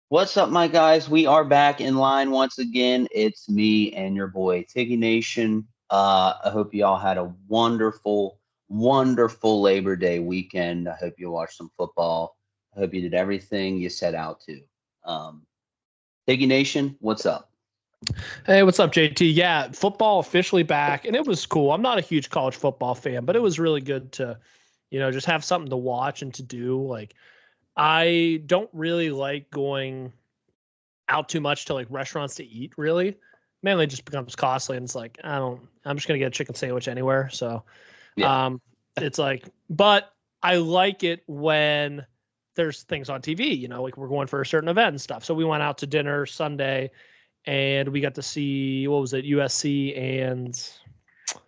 What's up, my guys? We are back in line once again. It's me and your boy Tiggy Nation. I hope you all had a wonderful Labor Day weekend. I hope you watched some football. I hope you did everything you set out to. Um, Tiggy Nation, what's up? Hey, what's up, JT? Yeah, football officially back, and it was cool. I'm not a huge college football fan, but it was really good to, just have something to watch and to do. Like, I don't really like going out too much to like restaurants to eat, really. Mainly just becomes costly, and it's like, I'm just gonna get a chicken sandwich anywhere. So, Yeah. um, it's like, but I like it when there's things on TV, like we're going for a certain event and stuff. So we went out to dinner Sunday and we got to see what was it, USC and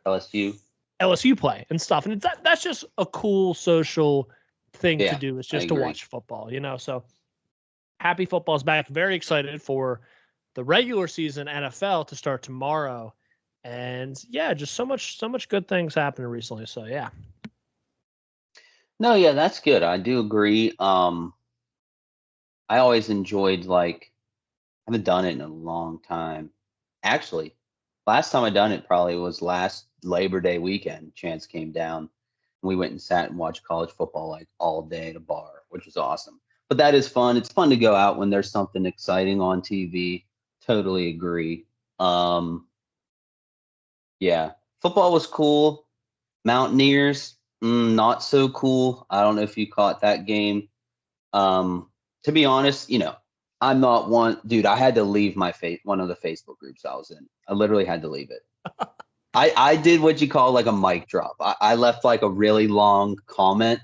LSU. LSU play and stuff. And that's just a cool social thing to Yeah, do. Is I just to agree. watch football. So happy football's back. Very excited for the regular season NFL to start tomorrow. And yeah, just so much good things happening recently. So yeah. No, yeah, that's good. I do agree. I always enjoyed I haven't done it in a long time. Actually, last time I done it probably was last Labor Day weekend. Chance came down. We went and sat and watched college football like all day at a bar, which was awesome. But that is fun. It's fun to go out when there's something exciting on TV. Totally agree. Um, yeah, football was cool. Mountaineers, not so cool. I don't know if you caught that game. Um, to be honest, I'm not one dude. I had to leave one of the Facebook groups I was in. I literally had to leave it. I did what you call like a mic drop. I left like a really long comment,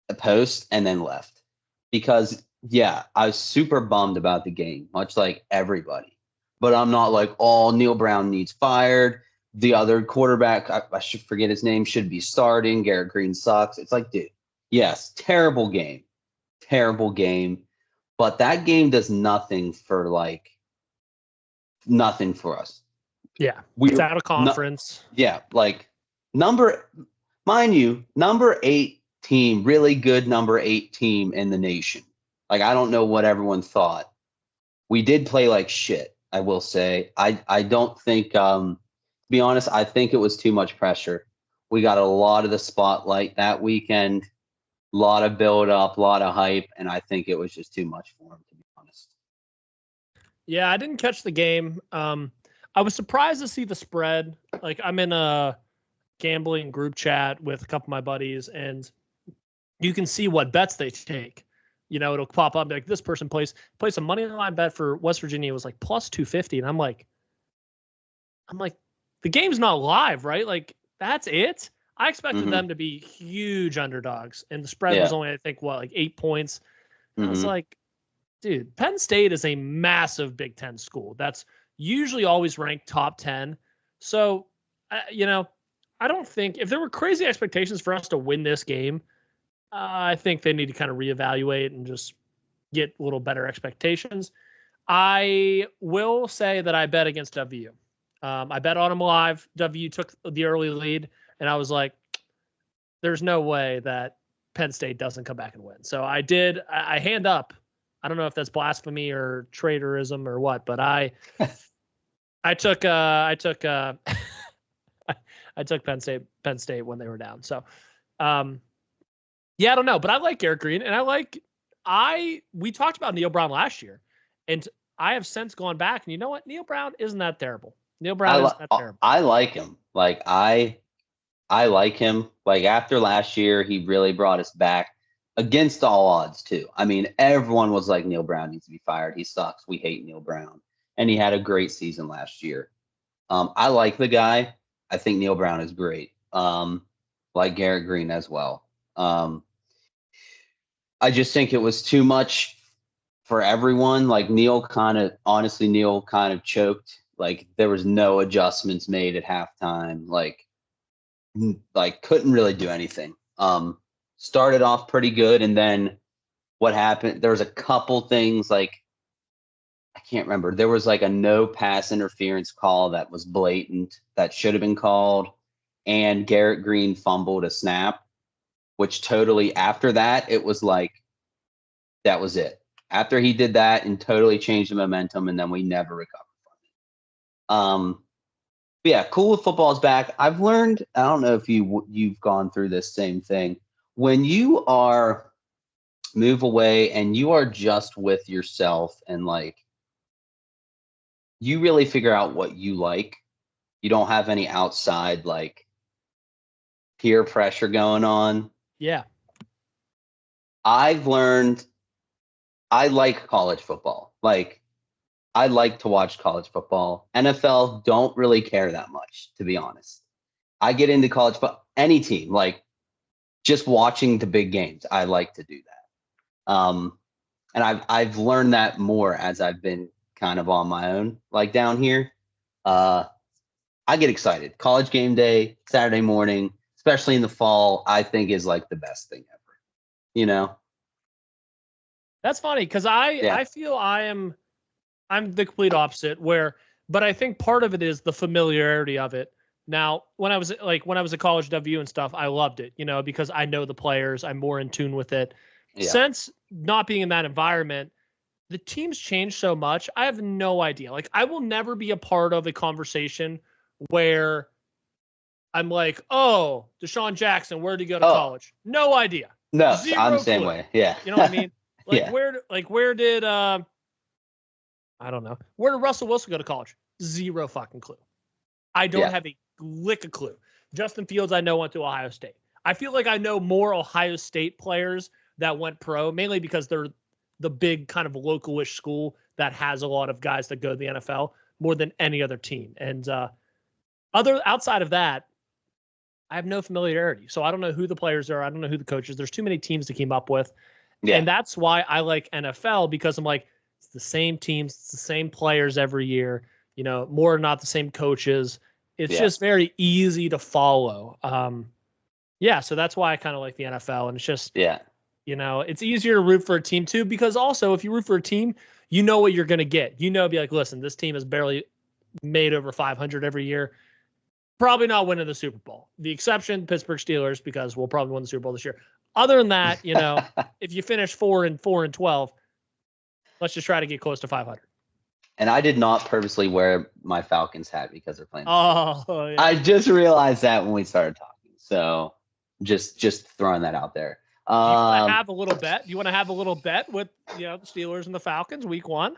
a post, and then left because yeah, I was super bummed about the game, much like everybody. But I'm not like, oh, Neil Brown needs fired. The other quarterback, I should forget his name, should be starting. Garrett Green sucks. It's like, dude, yes, terrible game. But that game does nothing for us. Yeah. We It's out of no, conference. yeah, like number, mind you, number 8 team, really good number 8 team in the nation. Like I don't know what everyone thought. We did play like shit. I will say. I don't think. To be honest, I think it was too much pressure. We got a lot of the spotlight that weekend. A lot of build up, a lot of hype, and I think it was just too much for him, to be honest. Yeah, I didn't catch the game. I was surprised to see the spread. Like I'm in a gambling group chat with a couple of my buddies, and you can see what bets they take. It'll pop up like this person plays a money line bet for West Virginia. It was like plus 250, and I'm like, the game's not live, right? Like that's it. I expected Hmm. them to be huge underdogs, and the spread was Yeah. only I think like 8 points. And I was Hmm. like, dude, Penn State is a massive Big Ten school. That's usually always ranked top 10. So, I don't think if there were crazy expectations for us to win this game, I think they need to kind of reevaluate and just get a little better expectations. I will say that I bet against WU. I bet on them live. WU took the early lead, and I was like, there's no way that Penn State doesn't come back and win. So I did. I hand up. I don't know if that's blasphemy or traitorism or what, but I took I took Penn State when they were down. So um, yeah, I don't know, but I like Garrett Green, and we talked about Neil Brown last year, and I have since gone back, and you know what? Neil Brown isn't that terrible. Neil I Brown li- isn't that terrible. I like him. I like him. Like after last year, he really brought us back against all odds too. I mean, everyone was like Neil Brown needs to be fired. He sucks. We hate Neil Brown, and he had a great season last year. I like the guy. I think Neil Brown is great. Like Garrett Green as well. I just think it was too much for everyone. Like Neil kind of choked. Like there was no adjustments made at halftime. Like couldn't really do anything. Started off pretty good, and then what happened? There was a couple things like I can't remember. There was like a no pass interference call that was blatant that should have been called, and Garrett Green fumbled a snap, which totally after that it was like that was it. after he did that and totally changed the momentum, and then we never recovered from it. But yeah, cool with football's back. I've learned. I don't know if you've gone through this same thing. When you are move away and you are just with yourself and like you really figure out what you like. You don't have any outside like peer pressure going on. Yeah. I've learned I like college football. Like I like to watch college football. NFL don't really care that much, to be honest. I get into college football, any team, like just watching the big games. I like to do that. And I've learned that more as I've been kind of on my own, like down here. I get excited. College game day, Saturday morning, especially in the fall, I think is like the best thing ever. You know? That's funny because Yeah. I feel I'm the complete opposite but I think part of it is the familiarity of it. Now, when I was at college W and stuff, I loved it, because I know the players, I'm more in tune with it. Yeah. Since not being in that environment, the teams change so much. I have no idea. Like I will never be a part of a conversation where I'm like, oh, Deshaun Jackson, where'd he go to college? No idea. No, Zero I'm the same clue. way. Yeah. You know what I mean? Yeah. Where did I don't know. Where did Russell Wilson go to college? Zero fucking clue. I don't have a lick of clue. Justin Fields, I know, went to Ohio State. I feel like I know more Ohio State players that went pro, mainly because they're the big kind of localish school that has a lot of guys that go to the NFL more than any other team. And outside of that, I have no familiarity. So I don't know who the players are. I don't know who the coaches. There's too many teams to keep up with. Yeah. And that's why I like NFL, because I'm like, it's the same teams, it's the same players every year, more or not the same coaches. It's just very easy to follow. So that's why I kind of like the NFL. And it's just, it's easier to root for a team too, because also if you root for a team, you know what you're going to get. Be like, listen, this team has barely made over 500 every year. Probably not winning the Super Bowl. The exception, Pittsburgh Steelers, because we'll probably win the Super Bowl this year. Other than that, if you finish 4-12, let's just try to get close to 500. And I did not purposely wear my Falcons hat because they're playing. Oh, yeah. I just realized that when we started talking. So just throwing that out there. Do you want to have a little bet? Do you want to have a little bet with the Steelers and the Falcons week 1?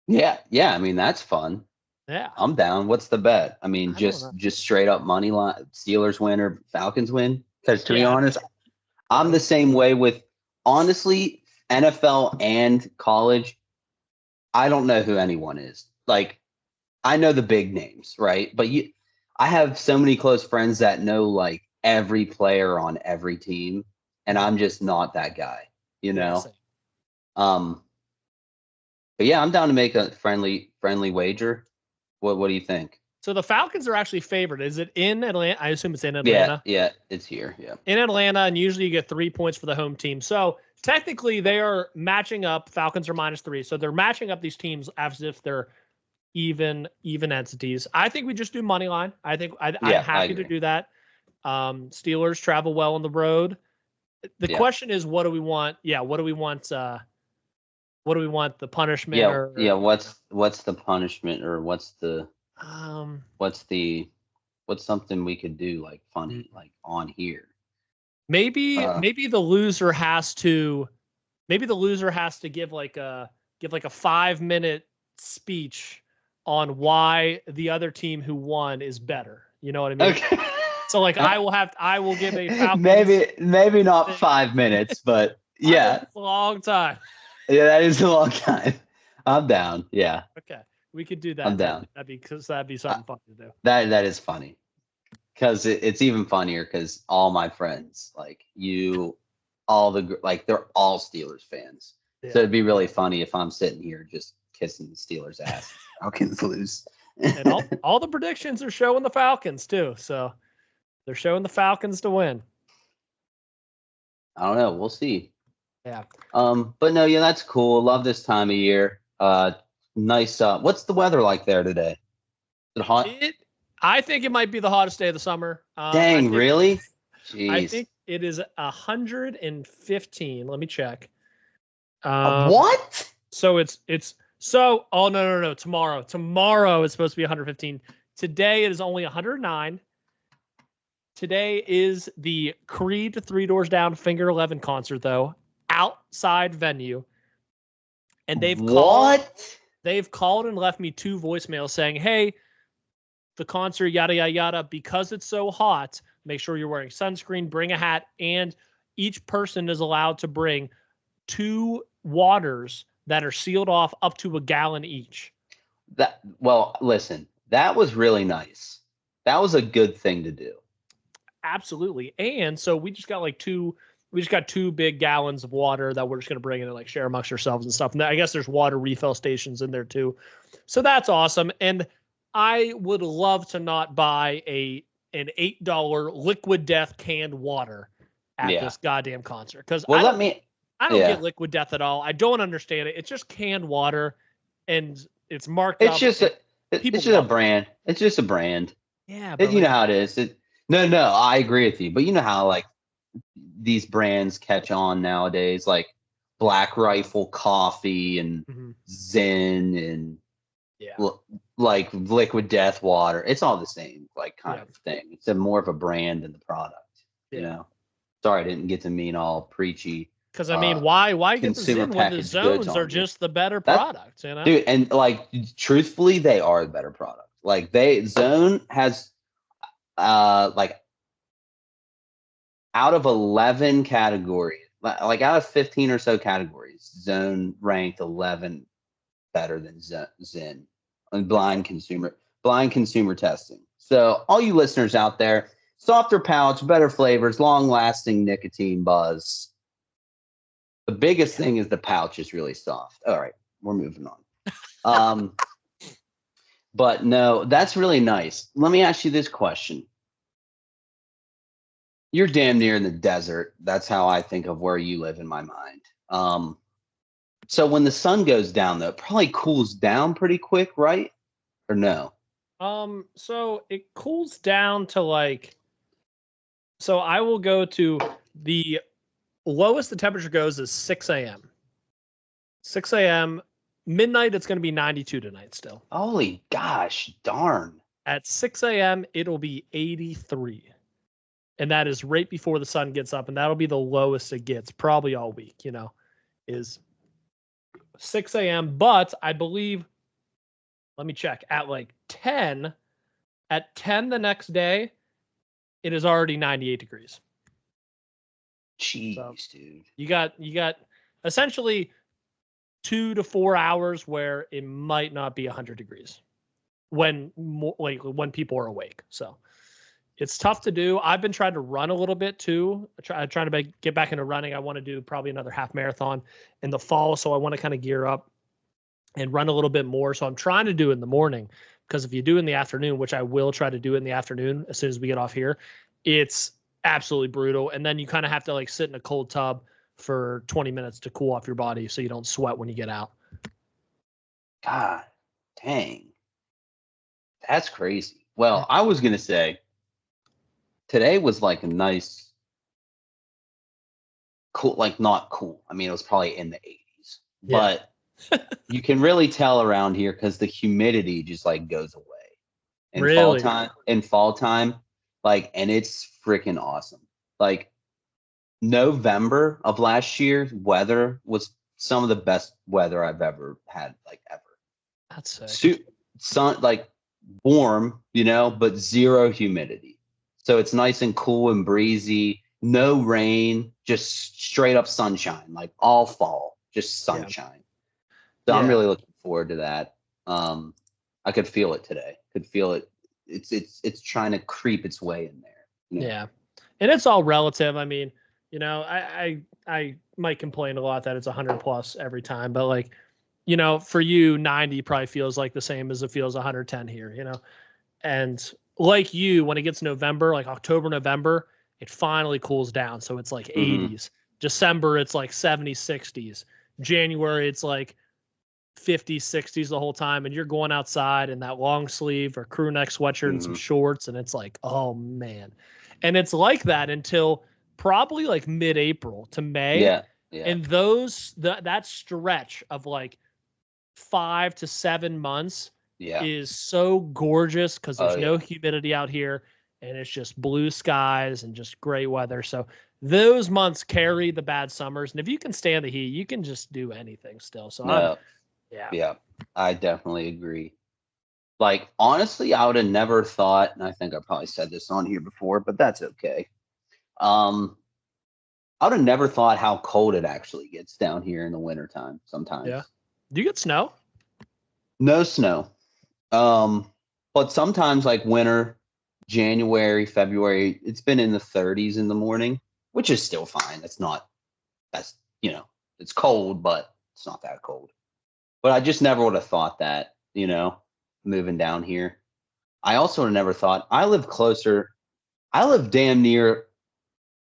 Yeah. I mean, that's fun. Yeah, I'm down. What's the bet? I mean, just straight up money line. Steelers win or Falcons win. Because to be honest, I'm the same way with, honestly, NFL and college. I don't know who anyone is. Like, I know the big names, right? But I have so many close friends that know like every player on every team, and I'm just not that guy, But yeah, I'm down to make a friendly wager. What do you think? So the Falcons are actually favored. Is it in Atlanta? I assume it's in Atlanta. Yeah, it's here. Yeah. In Atlanta, and usually you get 3 points for the home team. So technically they are matching up. Falcons are -3. So they're matching up these teams as if they're even entities. I think we just do money line. I'm happy to do that. Steelers travel well on the road. The question is, what do we want? Yeah, what do we want? What do we want? The punishment? What's the punishment, or what's something we could do like funny, like on here? Maybe the loser has to give like a 5-minute speech on why the other team who won is better. You know what I mean? Okay. So like I will give a Falcons, maybe not 5 minutes, but yeah. It's a long time. Yeah, that is a long time. I'm down. Yeah. Okay. We could do that. I'm down. That'd be something fun to do. That is funny. Because it's even funnier because all my friends, like they're all Steelers fans. Yeah. So it'd be really funny if I'm sitting here just kissing the Steelers' ass. Falcons lose. And all the predictions are showing the Falcons too. So they're showing the Falcons to win. I don't know. We'll see. Yeah. But no, that's cool. Love this time of year. Nice. What's the weather like there today? Is it hot? I think it might be the hottest day of the summer. Dang, really? Jeez. I think it is 115. Let me check. What? So oh no. Tomorrow it's supposed to be 115. Today it is only 109. Today is the Creed Three Doors Down Finger 11 concert though, outside venue. And they've called and left me 2 voicemails saying, "Hey, the concert yada yada yada, because it's so hot, make sure you're wearing sunscreen, bring a hat, and each person is allowed to bring 2 waters that are sealed off up to a gallon each." Listen, that was really nice. That was a good thing to do. Absolutely. And so we just got like 2 big gallons of water that we're just going to bring in and like share amongst ourselves and stuff. And I guess there's water refill stations in there too. So that's awesome. And I would love to not buy an $8 Liquid Death canned water at this goddamn concert. Because I don't get Liquid Death at all. I don't understand it. It's just canned water and it's marked up. It's just a brand. It's just a brand. Yeah. But you know how it is. No, I agree with you. But you know how like these brands catch on nowadays, like Black Rifle Coffee and Zen and like Liquid Death water. It's all the same like kind of thing. It's more of a brand than the product. You know. Sorry, I didn't get to mean all preachy. Because I mean, why get the Zen when the Zones are just the better product? You know, dude. And like, truthfully, they are the better product. Like Zone has, like out of 11 categories, like out of 15 or so categories, Zone ranked 11 better than Zen on blind consumer testing. So all you listeners out there, softer pouch, better flavors, long-lasting nicotine buzz. The biggest thing is the pouch is really soft. All right, we're moving on. But no, that's really nice. Let me ask you this question. You're damn near in the desert. That's how I think of where you live in my mind. So when the sun goes down, though, it probably cools down pretty quick, right? Or no? So it cools down to like, so I will go to the lowest the temperature goes is 6 a.m. 6 a.m. Midnight, it's going to be 92 tonight still. Holy gosh, darn. At 6 a.m., it'll be 83. And that is right before the sun gets up. And that'll be the lowest it gets probably all week, is 6 a.m. But I believe, let me check, at 10 the next day, it is already 98 degrees. Jeez, so, dude. You got essentially 2 to 4 hours where it might not be 100 degrees when people are awake. So it's tough to do. I've been trying to run a little bit too. Trying to get back into running. I want to do probably another half marathon in the fall. So I want to kind of gear up and run a little bit more. So I'm trying to do it in the morning, because if you do in the afternoon, which I will try to do in the afternoon as soon as we get off here, it's absolutely brutal. And then you kind of have to sit in a cold tub for 20 minutes to cool off your body so you don't sweat when you get out. God dang. That's crazy. Well, I was going to say, today was a nice, cool, not cool. I mean, it was probably in the 80s, but you can really tell around here because the humidity just goes away. In fall time, and it's freaking awesome. November of last year's weather was some of the best weather I've ever had, ever. That's sick. Sun, warm, but zero humidity. So it's nice and cool and breezy, no rain, just straight up sunshine, all fall, just sunshine. So I'm really looking forward to that. I could feel it today. Could feel it. It's trying to creep its way in there. Yeah. And it's all relative. I mean, I might complain a lot that it's 100 plus every time, but for you, 90 probably feels like the same as it feels 110 here, and like you, when it gets November, October, November, it finally cools down. So it's 80s. December, it's 70s, 60s. January, it's 50s, 60s the whole time. And you're going outside in that long sleeve or crew neck sweatshirt and some shorts. And it's oh man. And it's like that until probably mid-April to May. Yeah. Yeah. And that stretch of like 5 to 7 months Yeah. is so gorgeous because Oh there's no yeah. humidity out here and it's just blue skies and just great weather. So those months carry the bad summers. And if you can stand the heat, you can just do anything still. So No. yeah. Yeah. I definitely agree. Like honestly, I would have never thought, and I think I probably said this on here before, but that's okay. Um, I would have never thought how cold it actually gets down here in the wintertime Yeah. sometimes. Do you get snow? No snow. But sometimes like winter, January, February, it's been in the 30s in the morning, which is still fine. That's, it's cold, but it's not that cold. But I just never would have thought that, moving down here. I also would have never thought I live damn near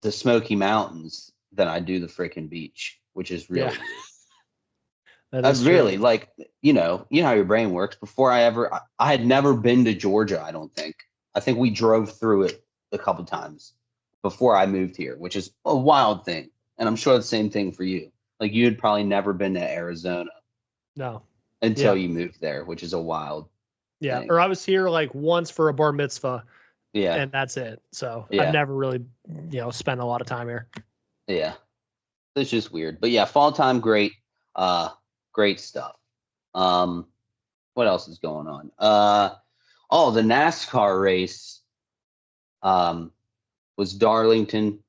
the Smoky Mountains than I do the freaking beach, which is Yeah. really weird. That is true. Really, like, how your brain works. I had never been to Georgia, I don't think. I think we drove through it a couple times before I moved here, which is a wild thing. And I'm sure the same thing for you. Like, you had probably never been to Arizona No. until Yeah. you moved there, which is a wild Yeah. thing. Or I was here like once for a bar mitzvah Yeah. and that's it. So I've Yeah. never really, spent a lot of time here. Yeah. It's just weird. But yeah, fall time, great. Great stuff. Um, what else is going on? The NASCAR race was Darlington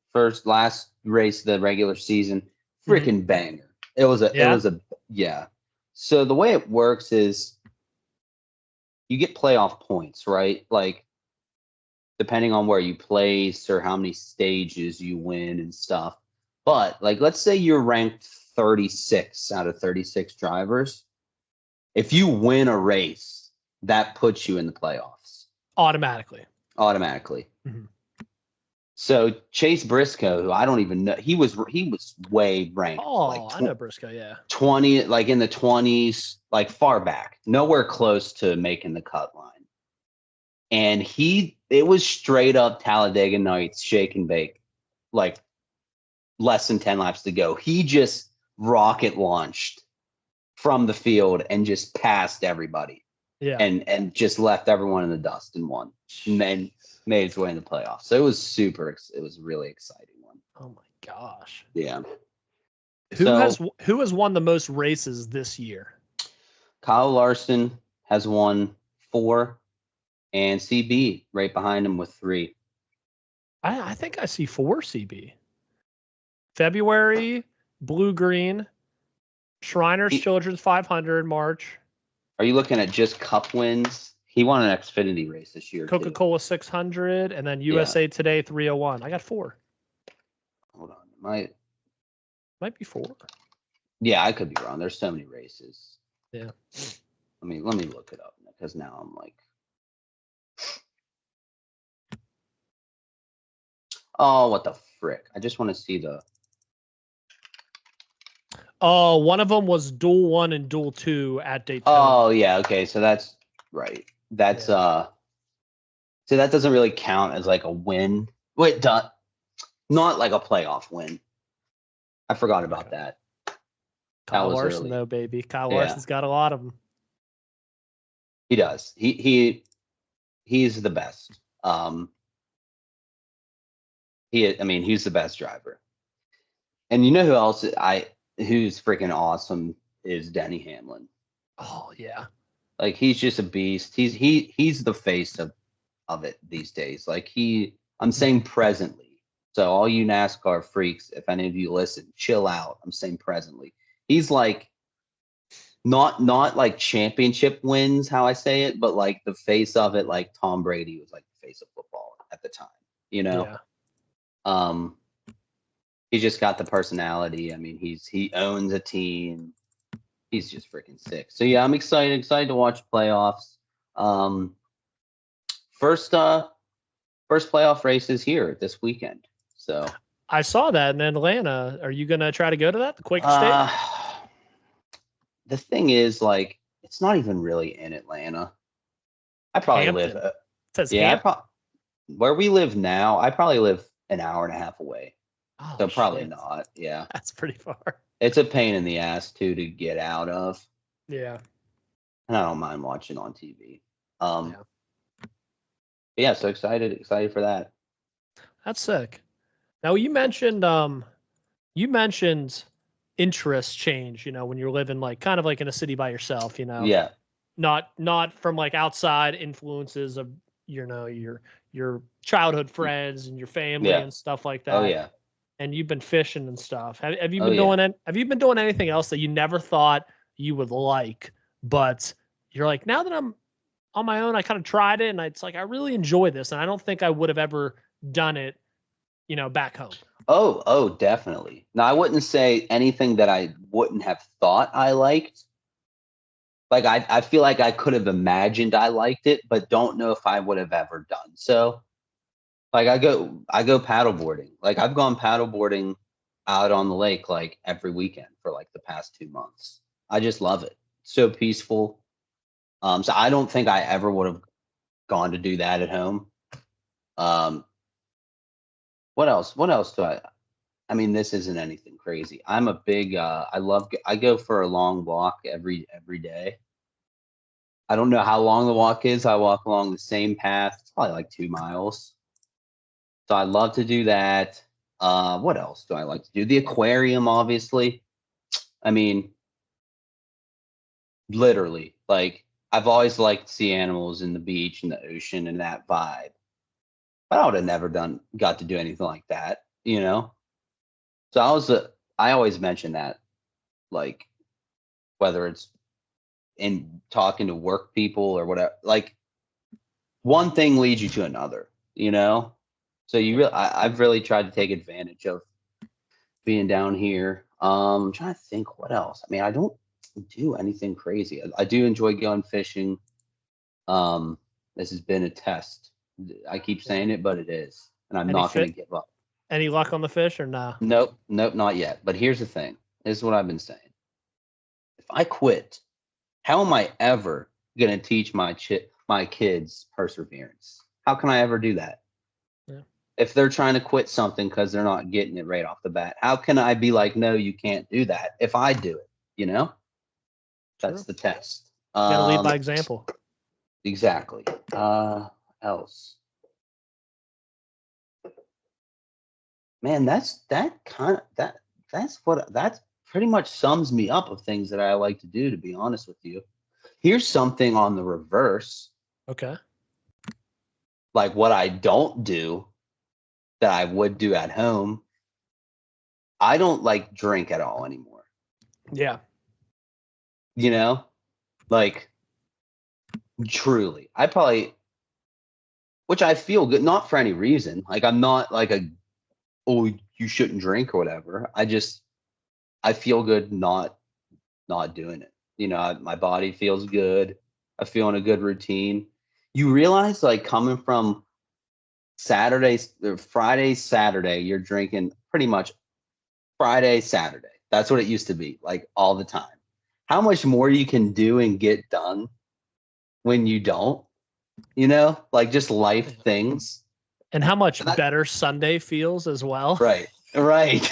last race of the regular season. Mhm. Freaking banger. It Yeah. was a yeah. So the way it works is you get playoff points, right? Like depending on where you place or how many stages you win and stuff. But like let's say you're ranked 36 out of 36 drivers. If you win a race, that puts you in the playoffs Automatically. automatically. Mhm. So Chase Briscoe, who I don't even know, he was way ranked, like Oh, I know Briscoe. Yeah. 20, like in the 20s, like far back, nowhere close to making the cut line. And it was straight up Talladega Nights, shake and bake, like less than 10 laps to go. He just rocket launched from the field and just passed everybody Yeah. and just left everyone in the dust and won. And then made its way in the playoffs. So it was a really exciting one. Oh my gosh. Yeah. Who has So who has won the most races this year? Kyle Larson has won 4 and CB right behind him with 3. I think I see 4 CB. February, Blue Green, Shriners He, Children's 500 March, are you looking at just cup wins? He won an Xfinity race this year too. Coca-Cola 600, and then Yeah. USA Today 301. I got 4. Hold on. Might Might be 4. Yeah, I could be wrong. There's so many races. Yeah. Let me look it up because now I'm like, oh, what the frick? I just want to see the. Oh, one of them was Duel 1 and Duel 2 at Daytona. Oh yeah, okay. So that's right. That's So that doesn't really count as like a win. Wait, not like a playoff win. I forgot about Okay. that. That Kyle was Larson, early. though, baby. Kyle Yeah. Larson's got a lot of them. He does. He's the best. He's the best driver. And you know who else who's freaking awesome is Denny Hamlin. Oh, yeah. Like he's just a beast. He's the face of it these days. Like I'm saying presently. So all you NASCAR freaks, if any of you listen, chill out. I'm saying presently. He's like not like championship wins, how I say it, but like the face of it, like Tom Brady was like the face of football at the time, you know? Yeah. He's just got the personality. I mean, he owns a team. He's just freaking sick. So yeah, I'm excited to watch playoffs. First playoff race is here this weekend. So I saw that in Atlanta. Are you going to try to go to that? The Quaker State? The thing is, like, it's not even really in Atlanta. I probably Hampton. live. It says Yeah, Hampton. where we live now, I probably live an hour and a half away. Oh So probably shit, not. Yeah. that's pretty far. It's a pain in the ass too to get out of. Yeah, And I don't mind watching on TV. Um yeah, yeah, so excited for that. that's sick. Now you mentioned interest change. When you're living like kind of like in a city by yourself. Yeah. Not from like outside influences of your childhood friends and your family Yeah. and stuff like Oh that. yeah. And you've been fishing and stuff. Have you Oh been yeah. doing it? Have you been doing anything else that you never thought you would like, but you're like, now that I'm on my own, I kind of tried it and it's like I really enjoy this, and I don't think I would have ever done it, back home. Oh, definitely. Now I wouldn't say anything that I wouldn't have thought I liked. Like I feel like I could have imagined I liked it, but don't know if I would have ever done so. Like I go paddleboarding. Like I've gone paddleboarding out on the lake like every weekend for like the past 2 months. I just love it. So peaceful. So I don't think I ever would have gone to do that at home. Um, what else? What else do I mean, this isn't anything crazy. I'm a big I go for a long walk every day. I don't know how long the walk is. I walk along the same path. It's probably like 2 miles. So I love to do that. What else do I like to do? The aquarium, obviously. I mean, literally, like I've always liked to see animals in the beach and the ocean and that vibe. But I would have never got to do anything like that. So I always mention that, like whether it's in talking to work people or whatever, like one thing leads you to another. So I've really tried to take advantage of being down here. I'm trying to think what else. I mean, I don't do anything crazy. I do enjoy going fishing. Um, this has been a test. I keep Yeah. saying it, but it is, and I'm Any not going fit? to give up. Any luck on the fish or nah? Nope, nope, not yet. But here's the thing. This is what I've been saying. If I quit, how am I ever going to teach my kids perseverance? How can I ever do that? Yeah, If they're trying to quit something because they're not getting it right off the bat, how can I be like, no, you can't do that if I do it? You know, that's true. the test. Got to lead by example. Exactly. Else, man, that's pretty much sums me up of things that I like to do. To be honest with you, here's something on the reverse, Okay. like what I don't do that I would do at home. I don't like drink at all anymore. Yeah. You know, like truly, I probably, which I feel good, not for any reason. Like I'm not like oh, you shouldn't drink or whatever. I feel good not doing it. My body feels good. I feel in a good routine. You realize, like coming from Saturday or Friday, Saturday, you're drinking pretty much Friday, Saturday. That's what it used to be, like all the time. How much more you can do and get done when you don't, like just life things. And how much And that, better Sunday feels as well. right, right.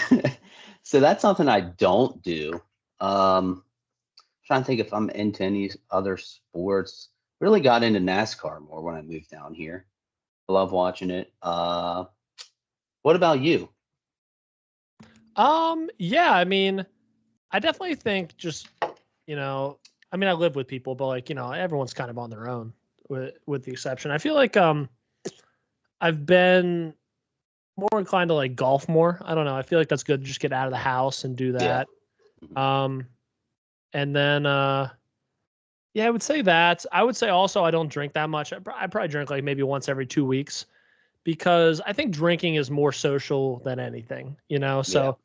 So that's something I don't do. Trying to think if I'm into any other sports. Really got into NASCAR more when I moved down here. I love watching it. What about you? Yeah, I mean, I definitely think just, you know, I mean, I live with people, but like, everyone's kind of on their own with the exception. I feel like I've been more inclined to like golf more. I don't know. I feel like that's good to just get out of the house and do Yeah. that. Um and then yeah, I would say that. I would say also I don't drink that much. I probably drink like maybe once every 2 weeks because I think drinking is more social than anything. Yeah. So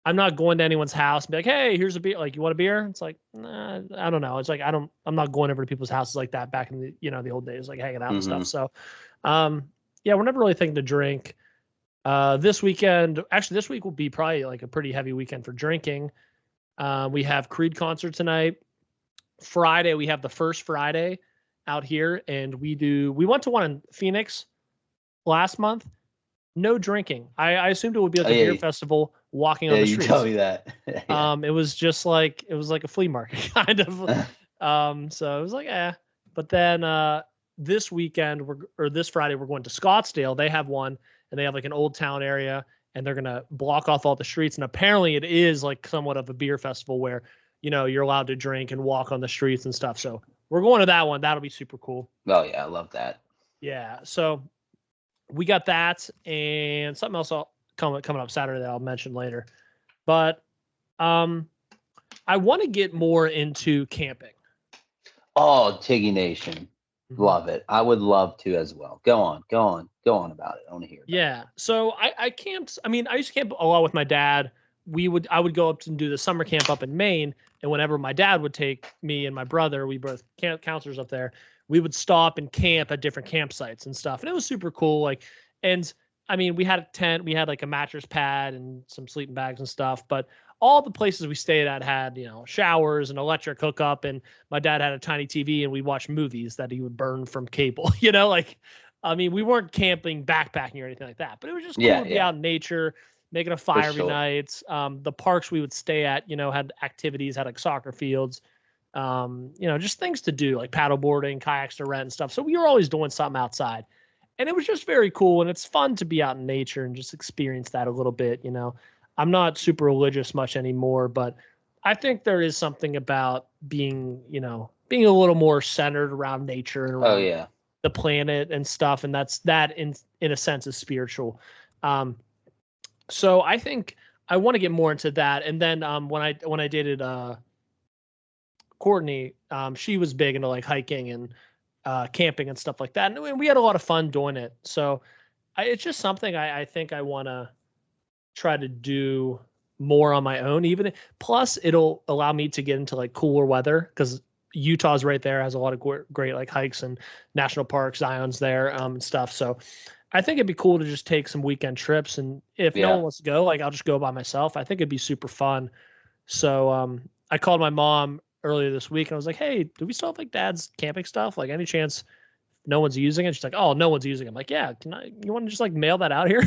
I'm not going to anyone's house and be like, hey, here's a beer. Like, you want a beer? It's like, nah, I don't know. It's like I'm not going over to people's houses like that back in the old days, like hanging out and Hmm. stuff. So um yeah, we're never really thinking to drink. This weekend, actually this week will be probably like a pretty heavy weekend for drinking. We have Creed concert tonight. Friday, we have the first Friday out here, and we went to one in Phoenix last month. no drinking. I assumed it would be like Oh a yeah, beer festival, walking on yeah. the You tell streets. me that. Yeah. It was just like it was like a flea market kind of. So it was like, But then this weekend or this Friday we're going to Scottsdale. They have one, and they have like an old town area, and they're gonna block off all the streets. And apparently it is like somewhat of a beer festival where you're allowed to drink and walk on the streets and stuff. So we're going to that one. That'll be super cool. Oh yeah, I love that. Yeah. So we got that and something else coming up Saturday that I'll mention later. But um, I want to get more into camping. Oh, Tiggy Nation, Mhm. love it. I would love to as well. Go on, go on, go on about it. I want to hear about Yeah. So I camped. I mean, I used to camp a lot with my dad. I would go up and do the summer camp up in Maine, and whenever my dad would take me and my brother, we both counselors up there, we would stop and camp at different campsites and stuff, and it was super cool. Like, and I mean, we had a tent, we had like a mattress pad and some sleeping bags and stuff, but all the places we stayed at had showers and electric hookup, and my dad had a tiny TV, and we watched movies that he would burn from cable. Like I mean, we weren't camping, backpacking, or anything like that, but it was just it. cool Yeah, to be yeah, out in nature, making a for fire every sure. night. The parks we would stay at, had activities, had like soccer fields, just things to do like paddleboarding, kayaks to rent and stuff. So we were always doing something outside, and it was just very cool. And it's fun to be out in nature and just experience that a little bit. I'm not super religious much anymore, but I think there is something about being a little more centered around nature and Oh around yeah. the planet and stuff, and that in a sense is spiritual. um so I think I want to get more into that. And then when I dated Courtney, she was big into like hiking and camping and stuff like that, and we had a lot of fun doing it. So it's just something I think I want to try to do more on my own. Even plus it'll allow me to get into like cooler weather, because Utah's right there, has a lot of great like hikes and national parks, Zion's there, and stuff. So I think it'd be cool to just take some weekend trips, and if no Yeah. one wants to go, like I'll just go by myself. I think it'd be super fun. So I called my mom earlier this week and I was like, "Hey, do we still have like dad's camping stuff? Like any chance no one's using it?" She's like, "Oh, no one's using it." I'm like, "Yeah, you want to just like mail that out here?"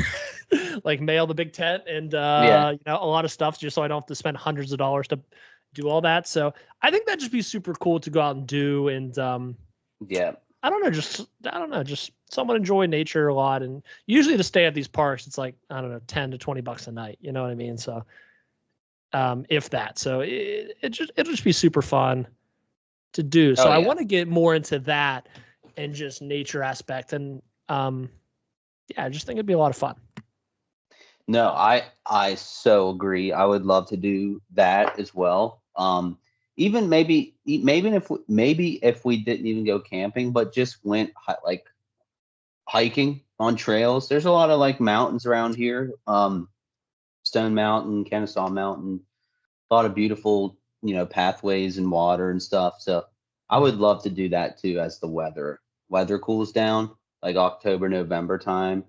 Like mail the big tent and Yeah. a lot of stuff, just so I don't have to spend hundreds of dollars to do all that. So I think that'd just be super cool to go out and do. And Yeah. I don't know, just someone enjoy nature a lot. And usually to stay at these parks, it's like, I don't know, 10 to 20 bucks a night. You know what I mean? So if that. So it'll just be super fun to do. Oh So I yeah. want to get more into that and just nature aspect. And yeah, I just think it'd be a lot of fun. No, I so agree. I would love to do that as well. Even maybe if we didn't even go camping, but just went like hiking on trails. There's a lot of like mountains around here. Stone Mountain, Kennesaw Mountain, a lot of beautiful, pathways and water and stuff. So I would Mhm. love to do that too as the weather cools down, like October, November time,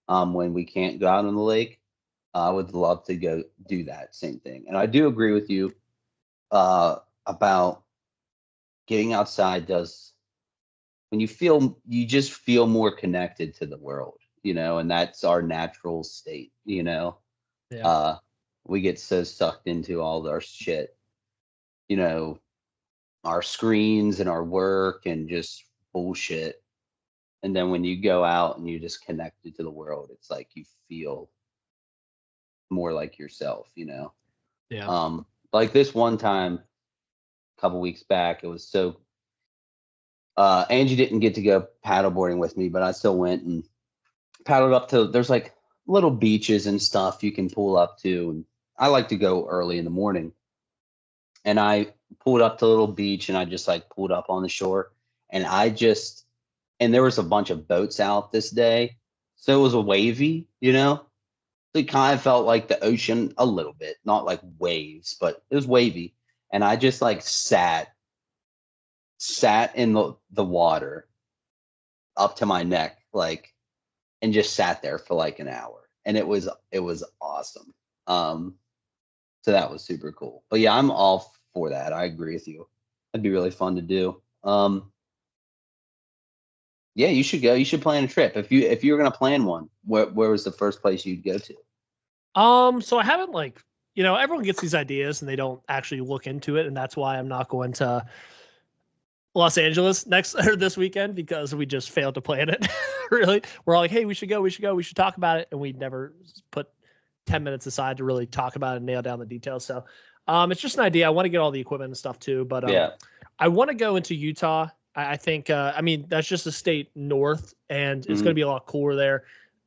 when we can't go out on the lake. I would love to go do that same thing. And I do agree with you about getting outside does when you just feel more connected to the world, and that's our natural state. Yeah. Uh we get so sucked into all our shit, you know, our screens and our work and just bullshit. And then when you go out and you just connected to the world, it's like you feel more like yourself. Yeah. Like this one time a couple weeks back, it was so Angie didn't get to go paddleboarding with me, but I still went and paddled up to there's like little beaches and stuff you can pull up to. And I like to go early in the morning. And I pulled up to a little beach and I just like pulled up on the shore. And and there was a bunch of boats out this day. So it was a wavy. It kind of felt like the ocean a little bit, not like waves, but it was wavy. And I just like sat in the water up to my neck, like, and just sat there for like an hour. And it was awesome. Um, so that was super cool. But yeah, I'm all for that. I agree with you. That'd be really fun to do. Yeah, you should go. You should plan a trip. If you were gonna plan one, where was the first place you'd go to? So I haven't like, everyone gets these ideas and they don't actually look into it, and that's why I'm not going to Los Angeles next or this weekend because we just failed to plan it. Really, we're all like, hey, we should go, we should go, we should talk about it, and we never put 10 minutes aside to really talk about it and nail down the details. So, it's just an idea. I want to get all the equipment and stuff too, but Yeah. I want to go into Utah. I think, I mean, that's just a state north, and it's going to Hmm. be a lot cooler there.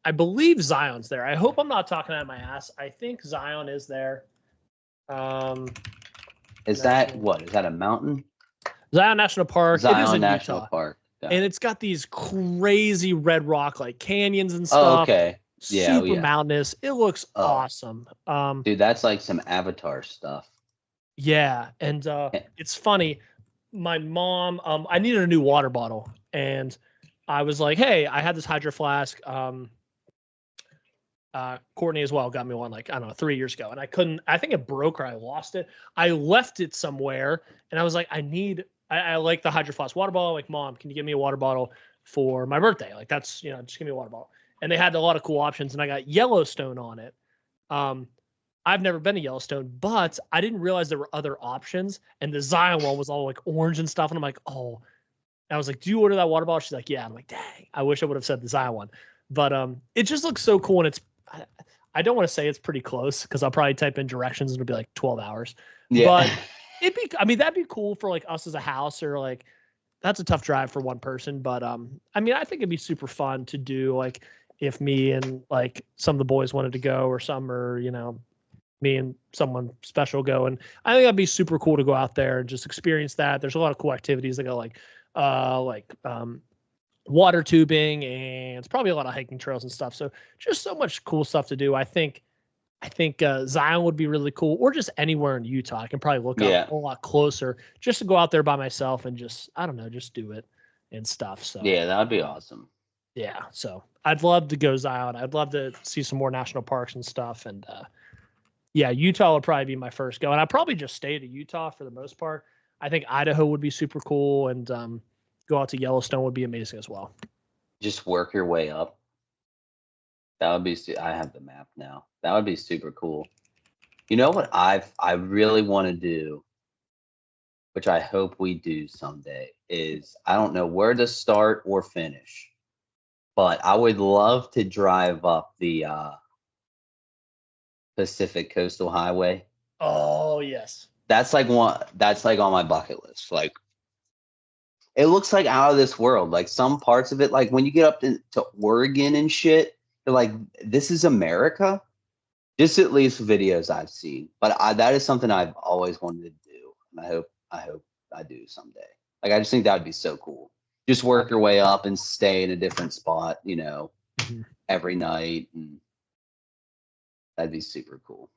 I believe Zion's there. I hope I'm not talking out of my ass. I think Zion is there. Um, Is that what? Is that a mountain? Zion National Park. It is Zion in National Utah, Park. Yeah. and it's got these crazy red rock like canyons and Oh, stuff. okay. Yeah. Oh, Super yeah. mountainous. It looks Oh, awesome. dude, that's like some Avatar stuff. Yeah, and Yeah. it's funny. My mom, I needed a new water bottle, and I was like, "Hey, I had this Hydro Flask. Courtney as well got me one like I don't know 3 years ago, and I couldn't. I think it broke or I lost it. I left it somewhere, and I was like, I like the Hydro Flask water bottle. Like, Mom, can you give me a water bottle for my birthday? Like, that's just give me a water bottle. And they had a lot of cool options, and I got Yellowstone on it. Um, I've never been to Yellowstone, but I didn't realize there were other options. And the Zion one was all like orange and stuff. And I'm like, oh, and I was like, do you order that water bottle? She's like, yeah. I'm like, dang, I wish I would have said the Zion one. But it just looks so cool. And I don't want to say it's pretty close because I'll probably type in directions and it'll be like 12 hours. Yeah. But I mean, that'd be cool for like us as a house or like, that's a tough drive for one person. But I mean, I think it'd be super fun to do like if me and like some of the boys wanted to go or some or, me and someone special go. And I think that'd be super cool to go out there and just experience that. There's a lot of cool activities that go like water tubing and it's probably a lot of hiking trails and stuff. So just so much cool stuff to do. I think Zion would be really cool, or just anywhere in Utah. I can probably look up Yeah. a lot closer just to go out there by myself and just I don't know, just do it and stuff. So Yeah, that would be awesome. yeah, so I'd love to go Zion. I'd love to see some more national parks and stuff. And yeah, Utah would probably be my first go, and I'd probably just stay to Utah for the most part. I think Idaho would be super cool, and go out to Yellowstone would be amazing as well. Just work your way up. That would be. I have the map now. That would be super cool. You know what I really want to do, which I hope we do someday, is I don't know where to start or finish, but I would love to drive up the Pacific Coastal Highway. Oh yes. That's like one. That's like on my bucket list. Like it looks like out of this world. Like some parts of it, like when you get up to Oregon and shit, you're like, this is America. Just at least videos I've seen, but that is something I've always wanted to do, and I hope I do someday. Like I just think that would be so cool. Just work your way up and stay in a different spot, Mhm. every night, and that'd be super cool.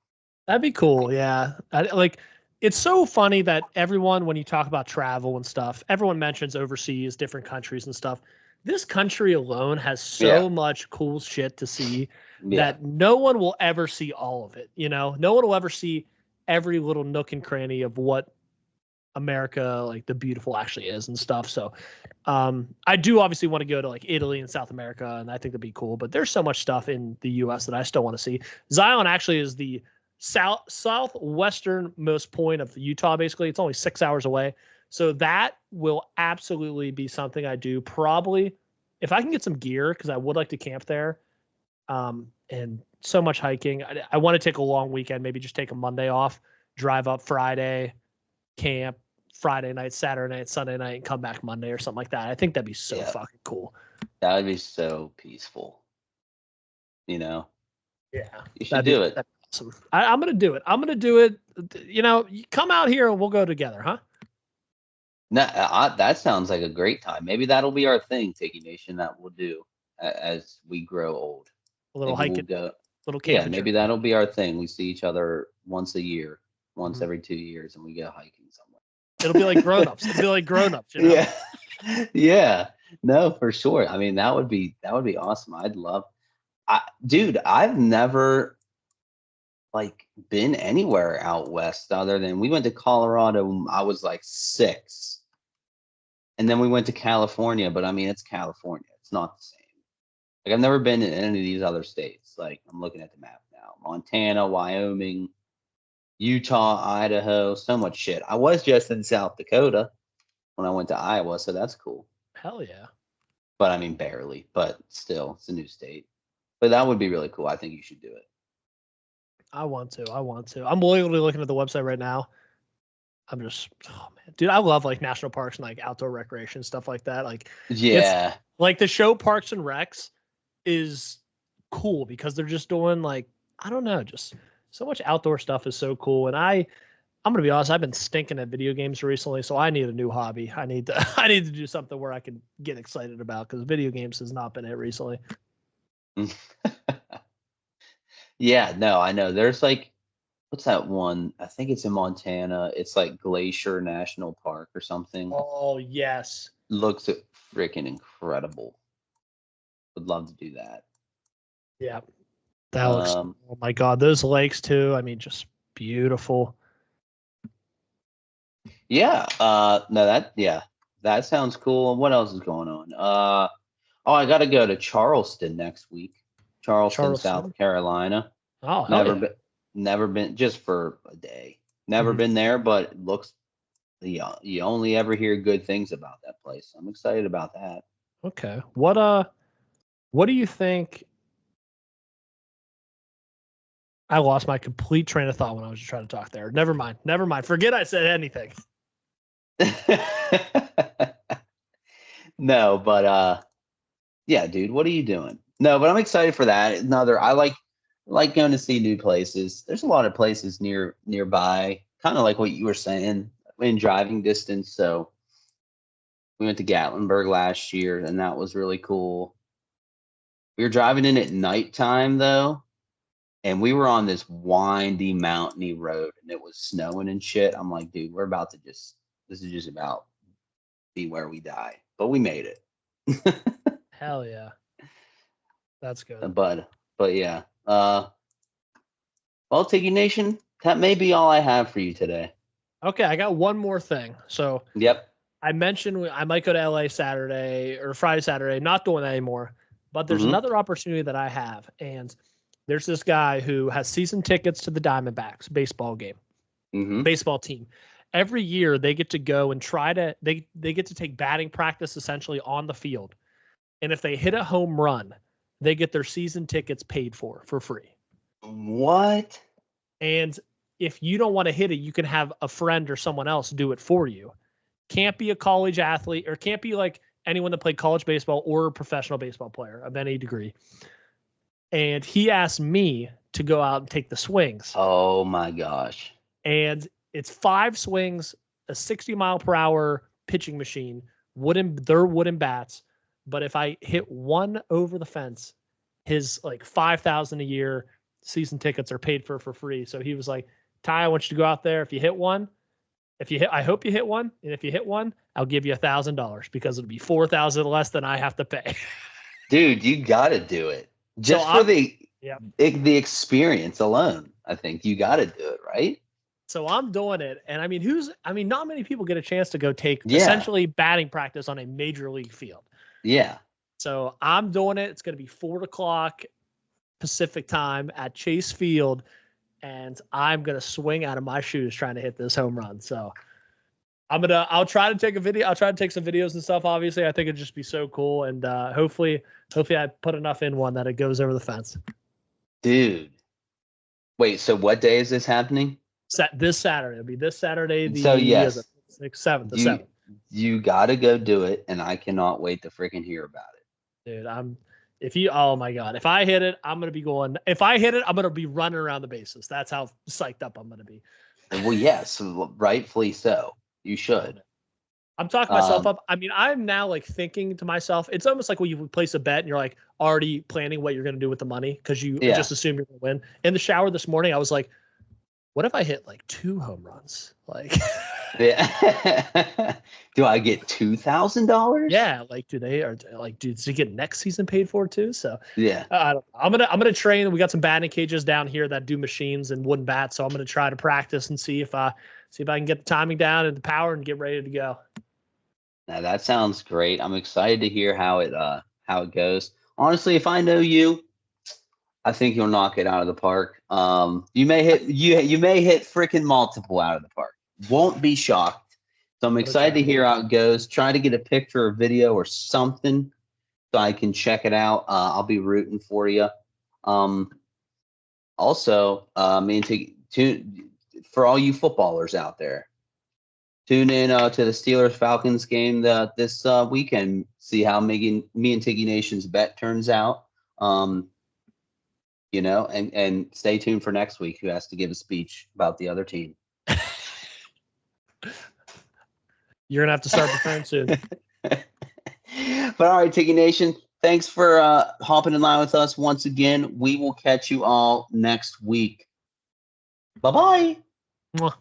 That'd be cool. Yeah. Like, it's so funny that everyone, when you talk about travel and stuff, everyone mentions overseas, different countries and stuff. This country alone has Yeah, so much cool shit to see yeah, that no one will ever see all of it. No one will ever see every little nook and cranny of what America, like the beautiful, actually is and stuff. So, I do obviously want to go to like Italy and South America, and I think that'd be cool. But there's so much stuff in the U.S. that I still want to see. Zion actually is the southwesternmost point of Utah. Basically, it's only 6 hours away, so that will absolutely be something I do. Probably if I can get some gear, because I would like to camp there. And so much hiking. I want to take a long weekend, maybe just take a Monday off, drive up Friday, camp Friday night, Saturday night, Sunday night, and come back Monday or something like that. I think that'd be so yeah. fucking cool. That would be so peaceful. You know, Yeah, you should do it. that'd be awesome. I'm gonna do it. I'm gonna do it. You come out here and we'll go together, huh? No, that sounds like a great time. Maybe that'll be our thing, Tiki Nation. That we'll do as we grow old. A little Maybe we'll hiking, go. little Yeah, camping trip. maybe that'll be our thing. We see each other once a year, once Mhm. every 2 years, and we go hiking somewhere. It'll be like grown-ups. It'll be like grown-ups, Yeah, yeah. No, for sure. I mean, that would be awesome. I'd love. Dude, I've never like been anywhere out west other than we went to Colorado when I was like 6, And then we went to California, but I mean, it's California. It's not the same. Like I've never been in any of these other states. Like I'm looking at the map now. Montana, Wyoming, Utah, Idaho, so much shit. I was just in South Dakota when I went to Iowa, so that's cool. Hell yeah. But I mean barely, but still, it's a new state. But that would be really cool. I think you should do it. I want to. I'm literally looking at the website right now. I'm just, oh man, dude, I love like national parks and like outdoor recreation stuff like that. Like, it's Yeah. like the show Parks and Recs is cool because they're just doing like, I don't know, just so much outdoor stuff is so cool. And I'm gonna be honest, I've been stinking at video games recently, so I need a new hobby. I need to I need to do something where I can get excited about because video games has not been it recently. Yeah, no, I know. There's like, what's that one? I think it's in Montana. It's like Glacier National Park or something. Oh yes. Looks freaking incredible. Would love to do that. Yeah. That looks, Um, oh my God, those lakes too. I mean, just beautiful. yeah, no, that sounds cool. What else is going on? Oh, I got to go to Charleston next week. Charleston, Charleston. South Carolina. Oh, hell Never yeah. been, never been, just for a day. Never Mhm. been there, but it looks, you only ever hear good things about that place. I'm excited about that. Okay. What do you think? I lost my complete train of thought when I was just trying to talk there. Never mind. Never mind. Forget I said anything. No, but yeah, dude, what are you doing? No, but I'm excited for that. Another, I like going to see new places. There's a lot of places nearby, kind of like what you were saying, in driving distance. So we went to Gatlinburg last year, and that was really cool. We were driving in at nighttime though, and we were on this windy, mountainy road, and it was snowing and shit. I'm like, dude, we're about to just, this is just about be where we die. But we made it. Hell yeah. That's good. But yeah. Well, Tiki Nation, that may be all I have for you today. Okay, I got one more thing. So Yep. I mentioned I might go to LA Saturday or Friday, Saturday, not doing that anymore. But there's Mm-hmm. another opportunity that I have. And there's this guy who has season tickets to the Diamondbacks baseball game, Mm-hmm. baseball team. Every year they get to go and they get to take batting practice essentially on the field. And if they hit a home run, they get their season tickets paid for free. What? And if you don't want to hit it, you can have a friend or someone else do it for you. Can't be a college athlete or can't be like anyone that played college baseball or a professional baseball player of any degree. And he asked me to go out and take the swings. Oh my gosh. And it's 5 swings, a 60-mile-per-hour pitching machine, they're wooden bats. But if I hit one over the fence, his like $5,000 a year season tickets are paid for free. So he was like, Ty, I want you to go out there. If you hit one, I hope you hit one. And if you hit one, I'll give you $1,000 because it'll be 4,000 less than I have to pay. Dude, you gotta do it. Just So for the yeah. the experience alone. I think you gotta do it, right? So I'm doing it. And I mean, not many people get a chance to go take Yeah. essentially batting practice on a major league field. Yeah. So I'm doing it. It's going to be 4 o'clock Pacific time at Chase Field. And I'm going to swing out of my shoes trying to hit this home run. So I'll try to take a video. I'll try to take some videos and stuff. Obviously, I think it'd just be so cool. And hopefully I put enough in one that it goes over the fence. Dude. Wait, so what day is this happening? This Saturday. It'll be this Saturday. So yes, 7th. The 7th. You gotta go do it, and I cannot wait to freaking hear about it. Dude, oh my God, if I hit it, I'm going to be going, if I hit it, I'm going to be running around the bases. That's how psyched up I'm going to be. Well, yes, rightfully so. You should. I'm talking myself up. I mean, I'm now like thinking to myself, it's almost like when you place a bet and you're like already planning what you're going to do with the money because you just assume you're going to win. In the shower this morning, I was like, what if I hit like 2 home runs? Like, yeah. Do I get $2,000? Yeah. Like, does he get next season paid for too? So yeah, I'm gonna train. We got some batting cages down here that do machines and wooden bats. So I'm gonna try to practice and see if I can get the timing down and the power and get ready to go. Now that sounds great. I'm excited to hear how it goes. Honestly, if I know you, I think you'll knock it out of the park. You may hit freaking multiple out of the park. Won't be shocked. So I'm What a excited to champ. hear how it goes. Try to get a picture or video or something so I can check it out. I'll be rooting for you. Um, Also, me and for all you footballers out there, tune in to the Steelers Falcons game this weekend. See how me and Tiggy Nation's bet turns out. Um, and stay tuned for next week. Who has to give a speech about the other team? You're gonna have to start preparing soon. But all right, Tiggy Nation, thanks for hopping in line with us once again. We will catch you all next week. Bye bye. Mwah.